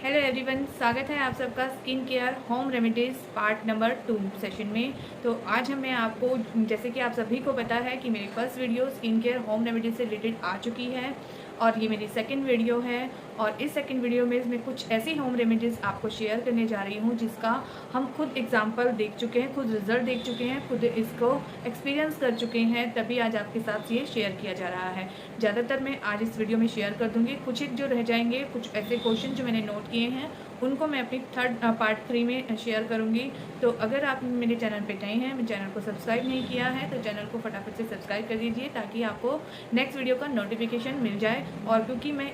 Hello everyone, स्वागत है आप सबका skin care home remedies part number 2 session में। तो आज मैं आपको, जैसे कि आप सभी को पता है कि मेरी first video skin care home remedies से रिलेटेड आ चुकी है और ये मेरी सेकंड वीडियो है। और इस सेकंड वीडियो में मैं कुछ ऐसी होम रेमेडीज़ आपको शेयर करने जा रही हूँ जिसका हम खुद एग्जाम्पल देख चुके हैं, खुद रिजल्ट देख चुके हैं, खुद इसको एक्सपीरियंस कर चुके हैं, तभी आज आपके साथ ये शेयर किया जा रहा है। ज़्यादातर मैं आज इस वीडियो में शेयर कर दूँगी, कुछ एक जो रह जाएंगे, कुछ ऐसे क्वेश्चन जो मैंने नोट किए हैं उनको मैं अपनी पार्ट 3 में शेयर करूंगी। तो अगर आप मेरे चैनल पे नए हैं, मेरे चैनल को सब्सक्राइब नहीं किया है तो चैनल को फटाफट से सब्सक्राइब कर दीजिए ताकि आपको नेक्स्ट वीडियो का नोटिफिकेशन मिल जाए। और क्योंकि मैं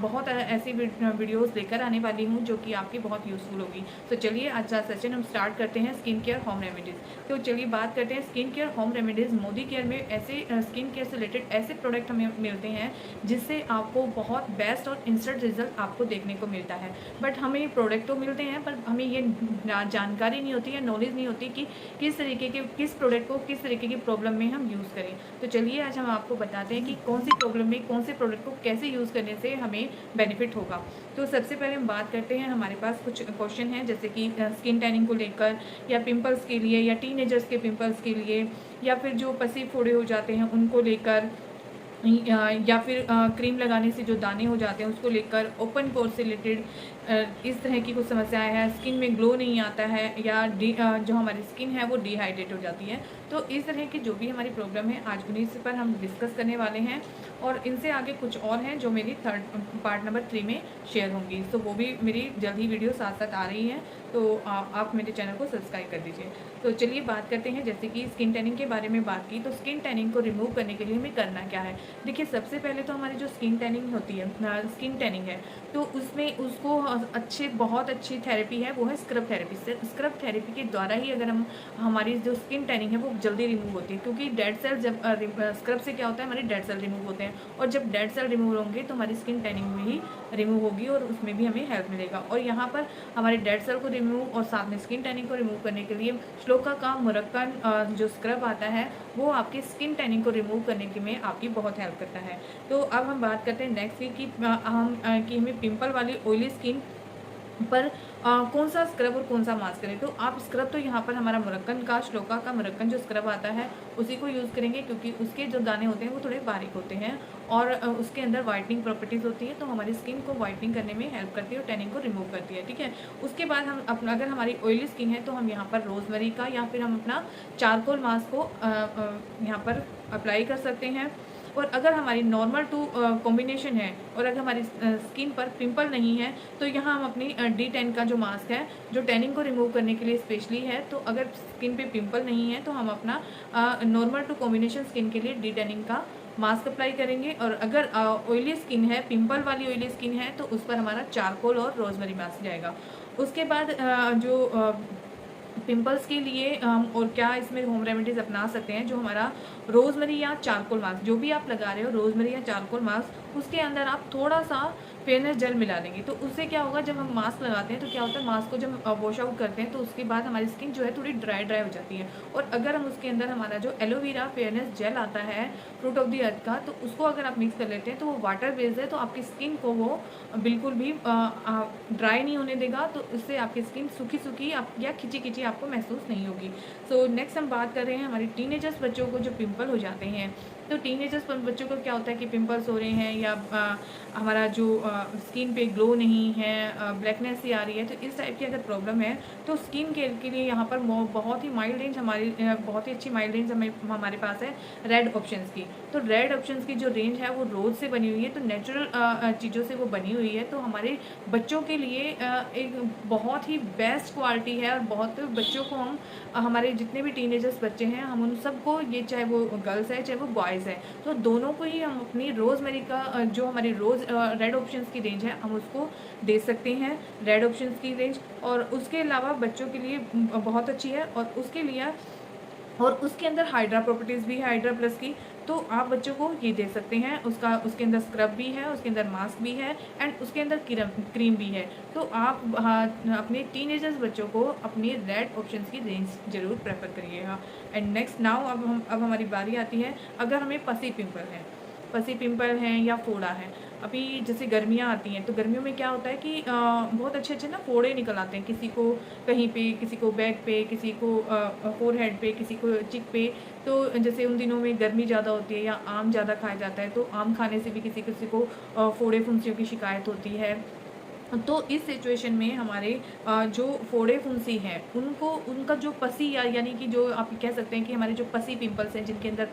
बहुत ऐसी वीडियोस लेकर आने वाली हूँ जो कि आपकी बहुत यूज़फुल होगी। तो चलिए आज का सेशन हम स्टार्ट करते हैं स्किन केयर होम रेमेडीज़। तो चलिए बात करते हैं skin care home remedies. Modi care में ऐसे स्किन केयर से रिलेटेड ऐसे प्रोडक्ट हमें मिलते हैं जिससे आपको बहुत बेस्ट और इंस्टेंट रिजल्ट आपको देखने को मिलता है। बट हमें प्रोडक्ट तो मिलते हैं पर हमें ये जानकारी नहीं होती है, नॉलेज नहीं होती कि किस प्रोडक्ट को किस तरीके की प्रॉब्लम में हम यूज़ करें। तो चलिए आज हम आपको बताते हैं कि कौन सी प्रॉब्लम में कौन से प्रोडक्ट को कैसे यूज़ करने से हमें बेनिफिट होगा। तो सबसे पहले हम बात करते हैं, हमारे पास कुछ क्वेश्चन हैं जैसे कि स्किन टैनिंग को लेकर, या पिंपल्स के लिए, या टीनेजर्स के पिंपल्स के लिए, या फिर जो पसी फोड़े हो जाते हैं उनको लेकर, या फिर क्रीम लगाने से जो दाने हो जाते हैं उसको लेकर, ओपन पोर से रिलेटेड इस तरह की कुछ समस्याएं हैं, स्किन में ग्लो नहीं आता है, या जो हमारी स्किन है वो डिहाइड्रेट हो जाती है। तो इस तरह की जो भी हमारी प्रॉब्लम है आज उन्हीं पर हम डिस्कस करने वाले हैं। और इनसे आगे कुछ और हैं जो मेरी पार्ट नंबर 3 में शेयर होंगी। तो वो भी मेरी जल्द ही वीडियो साथ साथ आ रही हैं, तो आप मेरे चैनल को सब्सक्राइब कर दीजिए। तो चलिए बात करते हैं, जैसे कि स्किन टैनिंग के बारे में बात की, तो स्किन टैनिंग को रिमूव करने के लिए हमें करना क्या है। देखिए सबसे पहले तो हमारी जो स्किन टैनिंग होती है, स्किन टैनिंग है, तो उसमें उसको बहुत अच्छी थेरेपी है वो है स्क्रब थेरेपी। से स्क्रब थेरेपी के द्वारा ही अगर हमारी जो स्किन टैनिंग है वो जल्दी रिमूव होती है, क्योंकि डेड सेल जब स्क्रब से क्या होता है, हमारे डेड सेल रिमूव होते हैं, और जब डेड सेल रिमूव होंगे तो हमारी स्किन टैनिंग में ही रिमूव होगी और उसमें भी हमें हेल्प मिलेगा। और यहाँ पर हमारे डेड सेल को रिमूव और साथ में स्किन टैनिंग को रिमूव करने के लिए श्लोका का मुरक्कन जो स्क्रब आता है वो आपकी स्किन टैनिंग को रिमूव करने के में आपकी बहुत हेल्प करता है। तो अब हम बात करते हैं नेक्स्ट वीक की, हमें पिंपल वाली ऑयली स्किन पर कौन सा स्क्रब और कौन सा मास्क करें। तो आप स्क्रब तो यहाँ पर हमारा मुरक्कन का, श्लोका का मुरक्कन जो स्क्रब आता है उसी को यूज़ करेंगे, क्योंकि उसके जो दाने होते हैं वो थोड़े बारीक होते हैं और उसके अंदर वाइटनिंग प्रॉपर्टीज़ होती है, तो हमारी स्किन को वाइटनिंग करने में हेल्प करती है और टैनिंग को रिमूव करती है। ठीक है, उसके बाद हम अपना, अगर हमारी ऑयली स्किन है तो हम यहाँ पर रोजमेरी का या फिर हम अपना चारकोल मास्क को यहाँ पर अप्लाई कर सकते हैं। और अगर हमारी नॉर्मल टू कॉम्बिनेशन है और अगर हमारी स्किन पर पिंपल नहीं है तो यहाँ हम अपनी D10 का जो मास्क है जो टैनिंग को रिमूव करने के लिए स्पेशली है, तो अगर स्किन पे पिंपल नहीं है तो हम अपना नॉर्मल टू कॉम्बिनेशन स्किन के लिए D10 का मास्क अप्लाई करेंगे। और अगर ऑयली स्किन है, पिंपल वाली ऑयली स्किन है, तो उस पर हमारा चारकोल और रोजमेरी मास्क जाएगा। उसके बाद जो पिंपल्स के लिए हम और क्या इसमें होम रेमेडीज़ अपना सकते हैं, जो हमारा रोजमेरी या चारकोल मास्क जो भी आप लगा रहे हो, रोजमेरी या चारकोल मास्क, उसके अंदर आप थोड़ा सा फेयरनेस जेल मिला देंगे। तो उससे क्या होगा, जब हम मास्क लगाते हैं तो क्या होता है, मास्क को जब वॉश आउट करते हैं तो उसके बाद हमारी स्किन जो है थोड़ी ड्राई हो जाती है। और अगर हम उसके अंदर हमारा जो एलोवेरा फेयरनेस जेल आता है फ्रूट ऑफ द अर्थ का, तो उसको अगर आप मिक्स कर लेते हैं तो वो वाटर बेस्ड है, तो आपकी स्किन को वो बिल्कुल भी ड्राई नहीं होने देगा, तो उससे आपकी स्किन सूखी सूखी या खिंची खिंची आपको महसूस नहीं होगी। सो नेक्स्ट हम बात कर रहे हैं हमारी टीनेजर्स बच्चों को जो पिंपल हो जाते हैं। तो टीनेजर्स बच्चों को क्या होता है कि पिंपल्स हो रहे हैं या हमारा जो स्किन पे ग्लो नहीं है, ब्लैकनेस सी आ रही है, तो इस टाइप की अगर प्रॉब्लम है तो स्किन केयर के लिए यहाँ पर बहुत ही माइल्ड रेंज बहुत ही अच्छी माइल्ड रेंज हमारे पास है रेड ऑप्शंस की। तो रेड ऑप्शंस की जो रेंज है वो रोज से बनी हुई है, तो नेचुरल चीज़ों से वो बनी हुई है, तो हमारे बच्चों के लिए एक बहुत ही बेस्ट क्वालिटी है। और बहुत बच्चों को हम, हमारे जितने भी टीनेजर्स बच्चे हैं, हम उन सबको, ये चाहे वो गर्ल्स है चाहे वो बॉयज़ है, तो दोनों को ही हम अपनी रोज़मेरी का जो हमारी रोज़ रेड ऑप्शंस की रेंज है हम उसको दे सकते हैं, रेड ऑप्शंस की रेंज। और उसके अलावा बच्चों के लिए बहुत अच्छी है, और उसके अंदर हाइड्रा प्रॉपर्टीज़ भी है, हाइड्रा प्लस की, तो आप बच्चों को ये दे सकते हैं। उसके अंदर स्क्रब भी है, उसके अंदर मास्क भी है, एंड उसके अंदर क्रीम भी है। तो आप अपने टीनेजर्स बच्चों को अपनी रेड ऑप्शंस की रेंज ज़रूर प्रेफर करिएगा। एंड नेक्स्ट नाउ अब हमारी बारी आती है, अगर हमें पसी पिंपल है या फोड़ा है। अभी जैसे गर्मियाँ आती हैं तो गर्मियों में क्या होता है कि बहुत अच्छे अच्छे ना फोड़े निकल आते हैं, किसी को कहीं पे, किसी को बैक पे, किसी को फोरहेड पे, किसी को चिक पे। तो जैसे उन दिनों में गर्मी ज़्यादा होती है या आम ज़्यादा खाया जाता है, तो आम खाने से भी किसी किसी को फोड़े फुंसियों की शिकायत होती है। तो इस सिचुएशन में हमारे जो फोड़े फुंसी हैं उनको, उनका जो पसी यानी कि जो आप कह सकते हैं कि हमारे जो पसी पिंपल्स हैं जिनके अंदर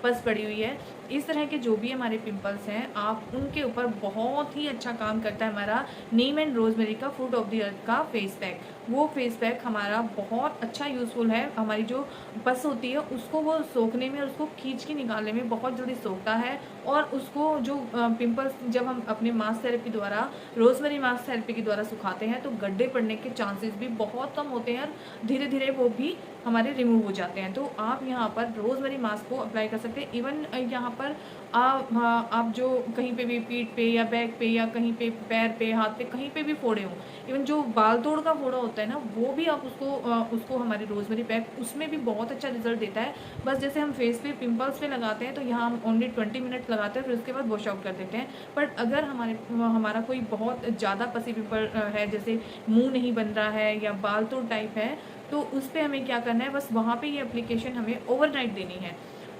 पस पड़ी हुई है, इस तरह के जो भी हमारे पिंपल्स हैं, आप उनके ऊपर बहुत ही अच्छा काम करता है हमारा नीम एंड रोजमेरी का फ्रूट ऑफ द अर्थ का फेस पैक। वो फेस पैक हमारा बहुत अच्छा यूज़फुल है। हमारी जो पस होती है उसको वो सोखने में, उसको खींच के निकालने में बहुत जल्दी सोखता है। और उसको जो पिंपल्स जब हम अपने मास्क थेरेपी द्वारा, रोजमेरी मास्क थेरेपी के द्वारा सुखाते हैं तो गड्ढे पड़ने के चांसेस भी बहुत कम होते हैं और धीरे धीरे वो भी हमारे रिमूव हो जाते हैं। तो आप यहाँ पर रोजमेरी मास्क को अप्लाई कर सकते हैं। इवन यहाँ पर आप जो कहीं पे भी पीठ पे या बैक पे या कहीं पे पैर पे, हाथ पे, कहीं पे भी फोड़े हों, इवन जो बाल तोड़ का फोड़ा होता है ना, वो भी आप उसको हमारे रोजमेरी पैक उसमें भी बहुत अच्छा रिजल्ट देता है। बस जैसे हम फेस पे पिंपल्स पे लगाते हैं तो यहाँ हम ओनली 20 मिनट लगाते हैं, फिर उसके बाद वॉश आउट कर देते हैं। बट अगर हमारा कोई बहुत ज़्यादा पसी पिंपल है, जैसे मुंह नहीं बन रहा है या बाल तोड़ टाइप है, तो उस पर हमें क्या करना है, बस वहाँ पे ये एप्लीकेशन हमें ओवरनाइट देनी है।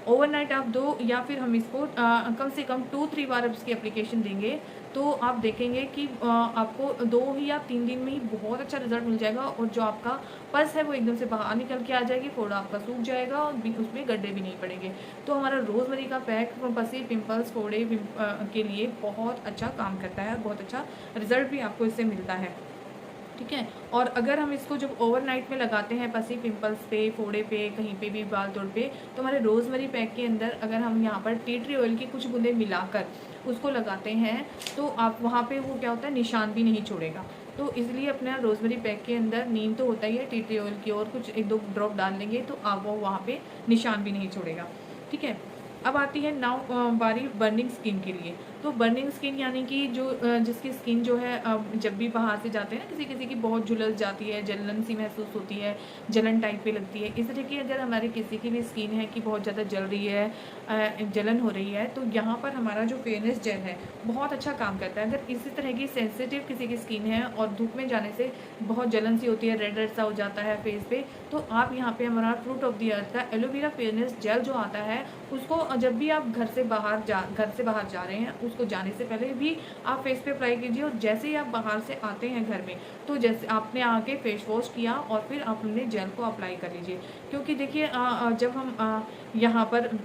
ओवरनाइट आप दो, या फिर हम इसको कम से कम 2-3 बार इसकी एप्लीकेशन देंगे तो आप देखेंगे कि आपको 2 या 3 दिन में ही बहुत अच्छा रिजल्ट मिल जाएगा। और जो आपका पस है वो एकदम से बाहर निकल के आ जाएगी, फोड़ा आपका सूख जाएगा और उसमें गड्ढे भी नहीं पड़ेंगे। तो हमारा रोजमेरी का पैक पसी, पिंपल्स, फोड़े के लिए बहुत अच्छा काम करता है, बहुत अच्छा रिजल्ट भी आपको इससे मिलता है। ठीक है। और अगर हम इसको जब ओवरनाइट में लगाते हैं पसी पिंपल्स पे, फोड़े पे, कहीं पे भी बाल तोड़ पे, तो हमारे रोजमेरी पैक के अंदर अगर हम यहाँ पर टी ट्री ऑयल की कुछ बूंदें मिलाकर उसको लगाते हैं तो आप वहाँ पे वो क्या होता है, निशान भी नहीं छोड़ेगा। तो इसलिए अपना रोजमेरी पैक के अंदर नीम तो होता ही है, टी ट्री ऑयल की और कुछ 1-2 ड्रॉप डाल लेंगे तो आप वो वहाँ पे निशान भी नहीं छोड़ेगा। ठीक है। अब आती है नाउ बारी बर्निंग स्किन के लिए। तो बर्निंग स्किन यानी कि जो जिसकी स्किन जो है जब भी बाहर से जाते हैं ना, किसी किसी की बहुत झुलस जाती है, जलन सी महसूस होती है, जलन टाइप पे लगती है। इस तरह की अगर हमारी किसी की भी स्किन है कि बहुत ज़्यादा जल रही है, जलन हो रही है, तो यहाँ पर हमारा जो फेयरनेस जेल है बहुत अच्छा काम करता है। अगर इसी तरह की सेंसिटिव किसी की स्किन है और धूप में जाने से बहुत जलन सी होती है, रेड रेड सा हो जाता है फेस पे, तो आप यहाँ पे हमारा फ्रूट ऑफ द अर्थ का एलोवेरा फेयरनेस जेल जो आता है, उसको जब भी आप घर से बाहर जा रहे हैं, उसको जाने से पहले भी आप फेस पे अप्लाई कीजिए। और जैसे ही आप बाहर से आते हैं घर में, तो जैसे आपने आके फेस वॉश किया और फिर आपने जेल को अप्लाई कर लीजिए। क्योंकि देखिए जब हम यहाँ पर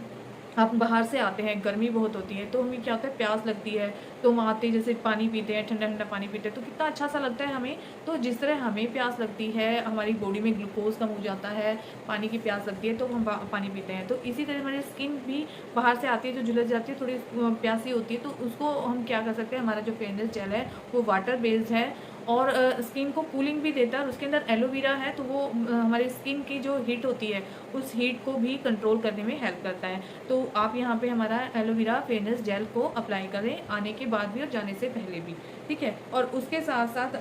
आप बाहर से आते हैं, गर्मी बहुत होती है, तो हमें क्या होता है, प्यास लगती है, तो हम आते जैसे पानी पीते हैं, ठंडा ठंडा पानी पीते हैं, तो कितना अच्छा सा लगता है हमें। तो जिस तरह हमें प्यास लगती है, हमारी बॉडी में ग्लूकोज कम हो जाता है, पानी की प्यास लगती है, तो हम पानी पीते हैं। तो इसी तरह हमारी स्किन भी बाहर से आती है, जो झुलस जाती है, थोड़ी प्यासी होती है, तो उसको हम क्या कर सकते हैं, हमारा जो फेयरनेस जेल है वो वाटर बेस्ड है और स्किन को कूलिंग भी देता है। और उसके अंदर एलोवेरा है, तो वो हमारी स्किन की जो हीट होती है उस हीट को भी कंट्रोल करने में हेल्प करता है। तो आप यहाँ पे हमारा एलोवेरा फेयरनेस जेल को अप्लाई करें, आने के बाद भी और जाने से पहले भी। ठीक है। और उसके साथ साथ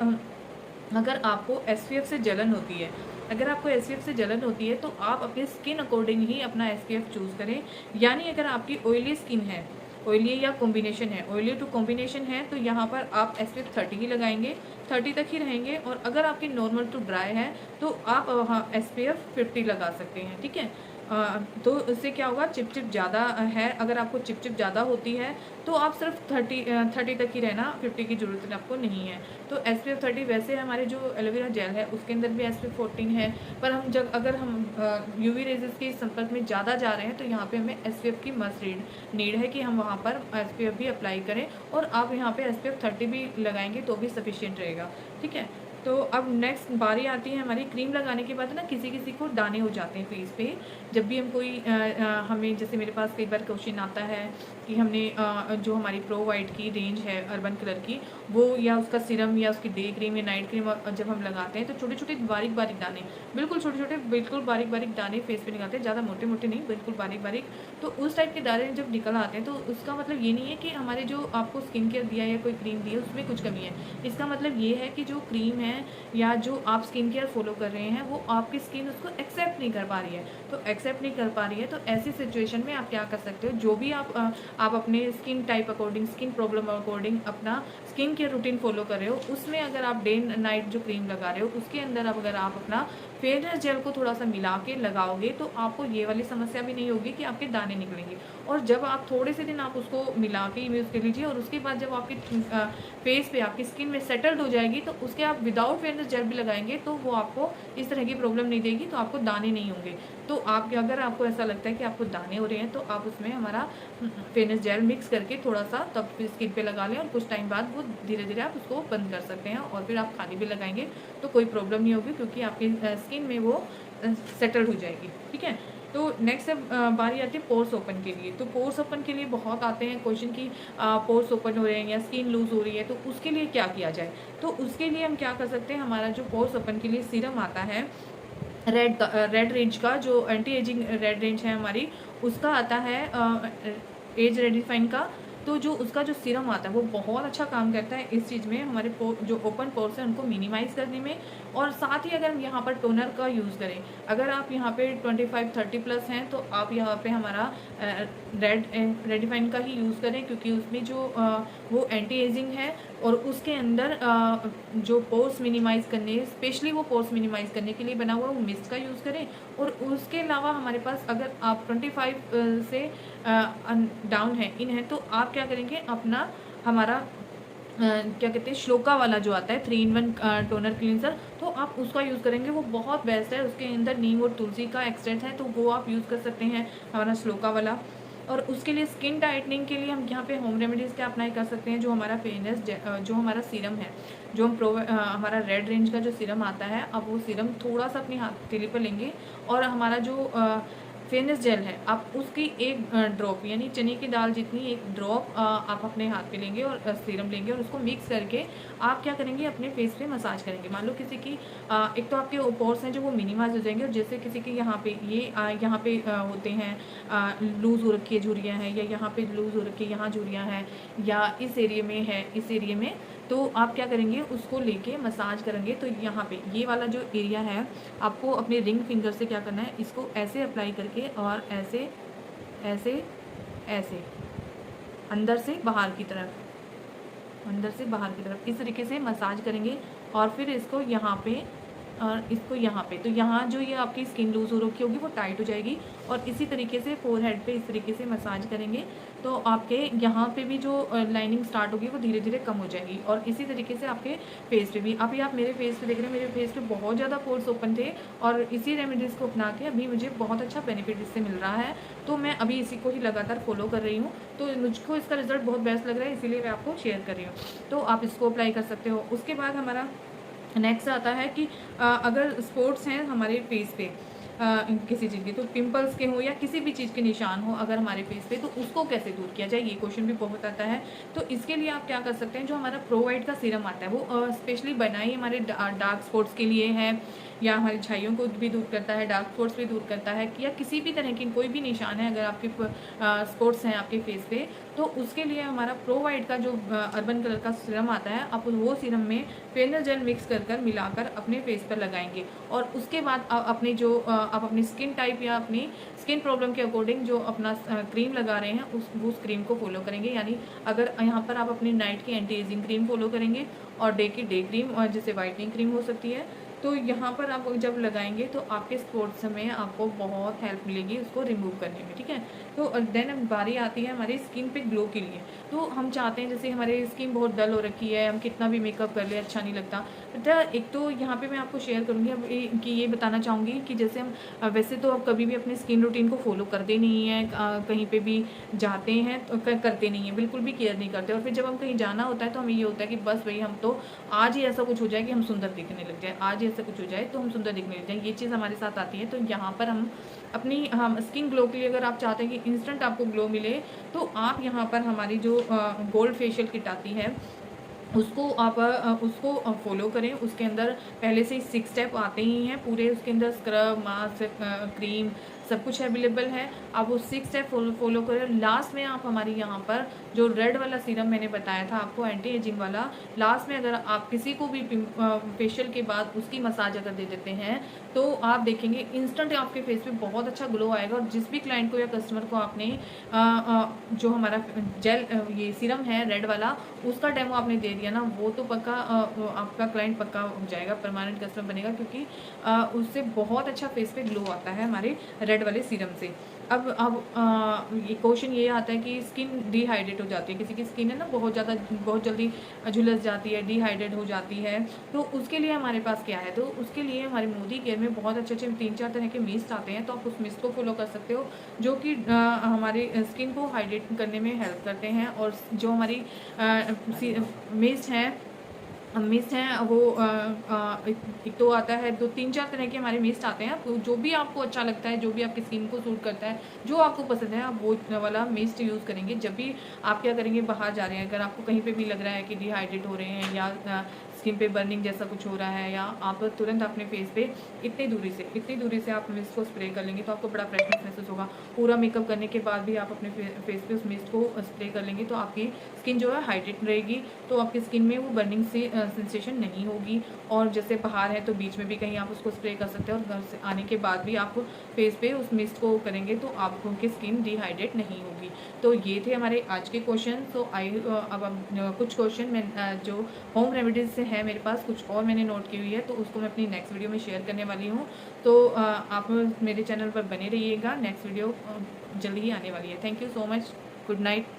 अगर आपको SPF से जलन होती है, अगर आपको SPF से जलन होती है तो आप अपनी स्किन अकॉर्डिंग ही अपना SPF चूज़ करें। यानी अगर आपकी ऑयली स्किन है, ऑयली या कॉम्बिनेशन है, ऑयली टू कॉम्बिनेशन है, तो यहाँ पर आप SPF 30 ही लगाएंगे, 30 तक ही रहेंगे। और अगर आपकी नॉर्मल टू ड्राई है तो आप SPF 50 लगा सकते हैं। ठीक है। तो इससे क्या होगा, चिपचिप ज़्यादा है, अगर आपको चिपचिप ज़्यादा होती है तो आप सिर्फ 30 तक ही रहना, 50 की ज़रूरत आपको नहीं है। तो SPF 30 वैसे हमारे जो एलोवेरा जेल है उसके अंदर भी SPF 14 है, पर अगर हम UV रेजेस के संपर्क में ज़्यादा जा रहे हैं तो यहाँ पे हमें SPF की मस्ट नीड है कि हम वहाँ पर SPF भी अप्लाई करें। और आप यहाँ पे SPF 30 भी लगाएंगे तो भी सफिशिएंट रहेगा। ठीक है। तो अब नेक्स्ट बारी आती है हमारी क्रीम लगाने के बाद ना, किसी किसी को दाने हो जाते हैं फेस पे। जब भी हम कोई हमें, जैसे मेरे पास कई बार क्वेश्चन आता है कि हमने जो हमारी प्रो वाइट की रेंज है अर्बन कलर की, वो या उसका सीरम या उसकी डे क्रीम या नाइट क्रीम जब हम लगाते हैं तो छोटे छोटे बारीक बारीक दाने, बिल्कुल छोटे छोटे, बिल्कुल बारीक बारीक दाने फेस पे निकलते हैं, ज़्यादा मोटे मोटे नहीं, बिल्कुल बारीक बारीक। तो उस टाइप के दाने जब निकल आते हैं तो उसका मतलब ये नहीं है कि हमारे जो आपको स्किन केयर दिया या कोई क्रीम दी है उसमें कुछ कमी है। इसका मतलब ये है कि जो क्रीम है हैं या जो आप स्किन केयर फॉलो कर रहे हैं वो आपकी स्किन उसको एक्सेप्ट नहीं कर पा रही है। तो एक्सेप्ट नहीं कर पा रही है तो ऐसी सिचुएशन में आप क्या कर सकते हो, जो भी आप अपने skin type according, skin problem according अपना स्किन केयर रूटीन फॉलो कर रहे हो, उसमें अगर आप डे नाइट जो क्रीम लगा रहे हो उसके अंदर अगर आप अपना फेयरनेस जेल को थोड़ा सा मिला के लगाओगे तो आपको ये वाली समस्या भी नहीं होगी कि आपके दाने निकलेंगे। और जब आप थोड़े से दिन आप उसको मिला के यूज़ कर लीजिए और उसके बाद जब आपके फेस पे आपकी स्किन में सेटल्ड हो जाएगी तो उसके आप विदाउट फेयरनेस जेल भी लगाएंगे तो वो आपको इस तरह की प्रॉब्लम नहीं देगी, तो आपको दाने नहीं होंगे। तो आप अगर आपको ऐसा लगता है कि आपको दाने हो रहे हैं तो आप उसमें हमारा फेयरनेस जेल मिक्स करके थोड़ा सा तब स्किन पे लगा लें और कुछ टाइम बाद वो धीरे धीरे आप उसको बंद कर सकते हैं और फिर आप खाली भी लगाएंगे तो कोई प्रॉब्लम नहीं होगी, क्योंकि आपकी स्किन में वो सेटल हो जाएगी। ठीक है, तो नेक्स्ट बारी आती है पोर्स ओपन के लिए। तो पोर्स ओपन के लिए बहुत आते हैं क्वेश्चन कि पोर्स ओपन हो रहे हैं या स्किन लूज हो रही है, तो उसके लिए क्या किया जाए। तो उसके लिए हम क्या कर सकते हैं, हमारा जो पोर्स ओपन के लिए सीरम आता है रेड रेंज का, जो एंटी एजिंग रेड रेंज है हमारी, उसका आता है एज रेडिफाइन का। तो जो उसका जो सीरम आता है वो बहुत अच्छा काम करता है इस चीज़ में, हमारे जो ओपन पोर्स हैं उनको मिनिमाइज़ करने में। और साथ ही अगर हम यहाँ पर टोनर का यूज़ करें, अगर आप यहाँ पे 25-30 प्लस हैं तो आप यहाँ पे हमारा रेडिफाइन का ही यूज़ करें, क्योंकि उसमें जो वो एंटी एजिंग है और उसके अंदर जो पोर्स मिनिमाइज़ करने, स्पेशली वो पोर्स मिनिमाइज़ करने के लिए बना हुआ वो मिस्ट का यूज़ करें। और उसके अलावा हमारे पास अगर आप 25 से डाउन है इन है तो आप क्या करेंगे, अपना हमारा क्या कहते हैं श्लोका वाला जो आता है 3-in-1 टोनर क्लींजर, तो आप उसका यूज़ करेंगे, वो बहुत बेस्ट है। उसके अंदर नीम और तुलसी का एक्सट्रैक्ट है तो वो आप यूज़ कर सकते हैं हमारा श्लोका वाला। और उसके लिए स्किन टाइटनिंग के लिए हम यहाँ पे होम रेमेडीज़ क्या अप्लाई कर सकते हैं, जो हमारा फेयरनेस जो हमारा सीरम है, जो हम हमारा रेड रेंज का जो सीरम आता है, अब वो सीरम थोड़ा सा अपनी हथेली पर लेंगे और हमारा जो फेयरनेस जेल है आप उसकी एक ड्रॉप यानी चने की दाल जितनी एक ड्रॉप आप अपने हाथ पे लेंगे और सीरम लेंगे और उसको मिक्स करके आप क्या करेंगे, अपने फेस पे मसाज करेंगे। मान लो किसी की एक तो आपके पोर्स हैं जो वो मिनिमाइज हो जाएंगे, और जैसे किसी के यहाँ पे ये यहाँ पे होते हैं लूज़ हो रखी है झुर्रियाँ हैं, या यहाँ पे लूज़ हो रखी है, यहाँ झुर्रियाँ हैं, या इस एरिया में है, इस एरिया में, तो आप क्या करेंगे, उसको लेके मसाज करेंगे। तो यहाँ पे ये वाला जो एरिया है आपको अपने रिंग फिंगर से क्या करना है, इसको ऐसे अप्लाई करके और ऐसे ऐसे ऐसे अंदर से बाहर की तरफ, अंदर से बाहर की तरफ इस तरीके से मसाज करेंगे। और फिर इसको यहाँ पे और इसको यहाँ पे, तो यहाँ जो ये आपकी स्किन लूज़ हो रखी होगी वो टाइट हो जाएगी। और इसी तरीके से फोरहेड पे इस तरीके से मसाज करेंगे तो आपके यहाँ पे भी जो लाइनिंग स्टार्ट होगी वो धीरे धीरे कम हो जाएगी। और इसी तरीके से आपके फेस पे भी, अभी आप मेरे फेस पे देख रहे हैं, मेरे फेस पे बहुत ज़्यादा पोर्स ओपन थे और इसी रेमेडीज़ को अपना के अभी मुझे बहुत अच्छा बेनिफिट इससे मिल रहा है। तो मैं अभी इसी को ही लगातार फॉलो कर रही हूँ, तो मुझको इसका रिजल्ट बहुत बेस्ट लग रहा है, इसीलिए मैं आपको शेयर कर रही हूँ। तो आप इसको अप्लाई कर सकते हो। उसके बाद हमारा नेक्स्ट आता है कि अगर स्पॉट्स हैं हमारे फेस पे किसी चीज़ के, तो पिंपल्स के हो या किसी भी चीज़ के निशान हो अगर हमारे फेस पे, तो उसको कैसे दूर किया जाए, ये क्वेश्चन भी बहुत आता है। तो इसके लिए आप क्या कर सकते हैं, जो हमारा प्रोवाइड का सीरम आता है वो स्पेशली बनाई हमारे डार्क स्पॉट्स के लिए है, या हमारी झाइयों को भी दूर करता है, डार्क स्पॉट्स भी दूर करता है, या किसी भी तरह की कोई भी निशान है अगर आपके स्पॉट्स हैं आपके फेस पे, तो उसके लिए हमारा प्रोवाइड का जो अर्बन कलर का सीरम आता है, आप वो सीरम में फेयरनेस जेल मिक्स कर मिलाकर अपने फेस पर लगाएंगे। और उसके बाद अपने जो आप अपनी स्किन टाइप या अपनी स्किन प्रॉब्लम के अकॉर्डिंग जो अपना क्रीम लगा रहे हैं उस क्रीम को फॉलो करेंगे। यानी अगर यहाँ पर आप अपनी नाइट की एंटी एजिंग क्रीम फॉलो करेंगे और डे की डे क्रीम, और जैसे वाइटनिंग क्रीम हो सकती है, तो यहाँ पर आप जब लगाएंगे तो आपके स्पॉट्स में आपको बहुत हेल्प मिलेगी उसको रिमूव करने में। ठीक है, तो देन अब बारी आती है हमारी स्किन पे ग्लो के लिए। तो हम चाहते हैं, जैसे हमारी स्किन बहुत डल हो रखी है, हम कितना भी मेकअप कर ले अच्छा नहीं लगता। एक तो यहाँ पे मैं आपको शेयर करूँगी अब कि ये बताना चाहूँगी कि जैसे हम वैसे तो आप कभी भी अपने स्किन रूटीन को फॉलो करते नहीं हैं, कहीं पे भी जाते हैं तो करते नहीं हैं, बिल्कुल भी केयर नहीं करते। और फिर जब हम कहीं जाना होता है तो हमें ये होता है कि बस भाई हम तो आज ही ऐसा कुछ हो जाए कि हम सुंदर दिखने लग जाए, आज ही ऐसा कुछ हो जाए तो हम सुंदर दिखने लग जाए, ये चीज़ हमारे साथ आती है। तो यहाँ पर हम अपनी स्किन ग्लो के लिए अगर आप चाहते हैं कि इंस्टेंट आपको ग्लो मिले, तो आप यहाँ पर हमारी जो गोल्ड फेशियल किट आती है उसको आप उसको फॉलो करें। उसके अंदर पहले से ही 6 स्टेप आते ही हैं पूरे, उसके अंदर स्क्रब, मास्क, क्रीम सब कुछ अवेलेबल है। आप वो 6 स्टेप फॉलो करें। लास्ट में आप हमारी यहाँ पर जो रेड वाला सीरम मैंने बताया था आपको, एंटी एजिंग वाला, लास्ट में अगर आप किसी को भी फेशियल के बाद उसकी मसाज अगर दे देते हैं तो आप देखेंगे इंस्टेंट आपके फेस पे बहुत अच्छा ग्लो आएगा। और जिस भी क्लाइंट को या कस्टमर को आपने जो हमारा जेल ये सीरम है रेड वाला, उसका डेमो आपने दे दिया ना, वो तो पक्का आपका क्लाइंट पक्का हो जाएगा, परमानेंट कस्टमर बनेगा, क्योंकि उससे बहुत अच्छा फेस पे ग्लो आता है हमारे रेड वाले सीरम से। अब ये क्वेश्चन ये आता है कि स्किन डिहाइड्रेट हो जाती है, किसी की स्किन है ना बहुत जल्दी झुलस जाती है, डिहाइड्रेट हो जाती है, तो उसके लिए हमारे पास क्या है, तो उसके लिए हमारे मोदी केयर में बहुत अच्छे 3-4 तरह के मिस्ट आते हैं। तो आप उस मिस्ट को फॉलो कर सकते हो, जो कि हमारे स्किन को हाइड्रेट करने में हेल्प करते हैं। और जो हमारी मिस्ट हैं वो एक तो आता है, 2-3-4 तरह के हमारे मिस्ट आते हैं। तो जो भी आपको अच्छा लगता है, जो भी आपकी स्किन को सूट करता है, जो आपको पसंद है, आप वो वाला मिस्ट यूज़ करेंगे। जब भी आप क्या करेंगे, बाहर जा रहे हैं, अगर आपको कहीं पे भी लग रहा है कि डिहाइड्रेट हो रहे हैं या स्किन पे बर्निंग जैसा कुछ हो रहा है, या आप तुरंत अपने फेस पे इतनी दूरी से आप मिस्ट को स्प्रे कर लेंगे तो आपको बड़ा फ्रेशनेस महसूस होगा। पूरा मेकअप करने के बाद भी आप अपने फेस पे उस मिस्ट को स्प्रे कर लेंगे तो आपकी स्किन जो है हाइड्रेट रहेगी, तो आपकी स्किन में वो बर्निंग से सेंसेशन नहीं होगी। और जैसे बाहर है तो बीच में भी कहीं आप उसको स्प्रे कर सकते हैं, और घर से आने के बाद भी आप फेस पे उस मिस्ट को करेंगे तो आपकी स्किन डिहाइड्रेट नहीं होगी। तो ये थे हमारे आज के क्वेश्चन। तो अब कुछ क्वेश्चन मैं जो होम रेमेडीज से है मेरे पास, कुछ और मैंने नोट की हुई है, तो उसको मैं अपनी नेक्स्ट वीडियो में शेयर करने वाली हूँ। तो आप मेरे चैनल पर बने रहिएगा, नेक्स्ट वीडियो जल्दी ही आने वाली है। Thank you so much, good night.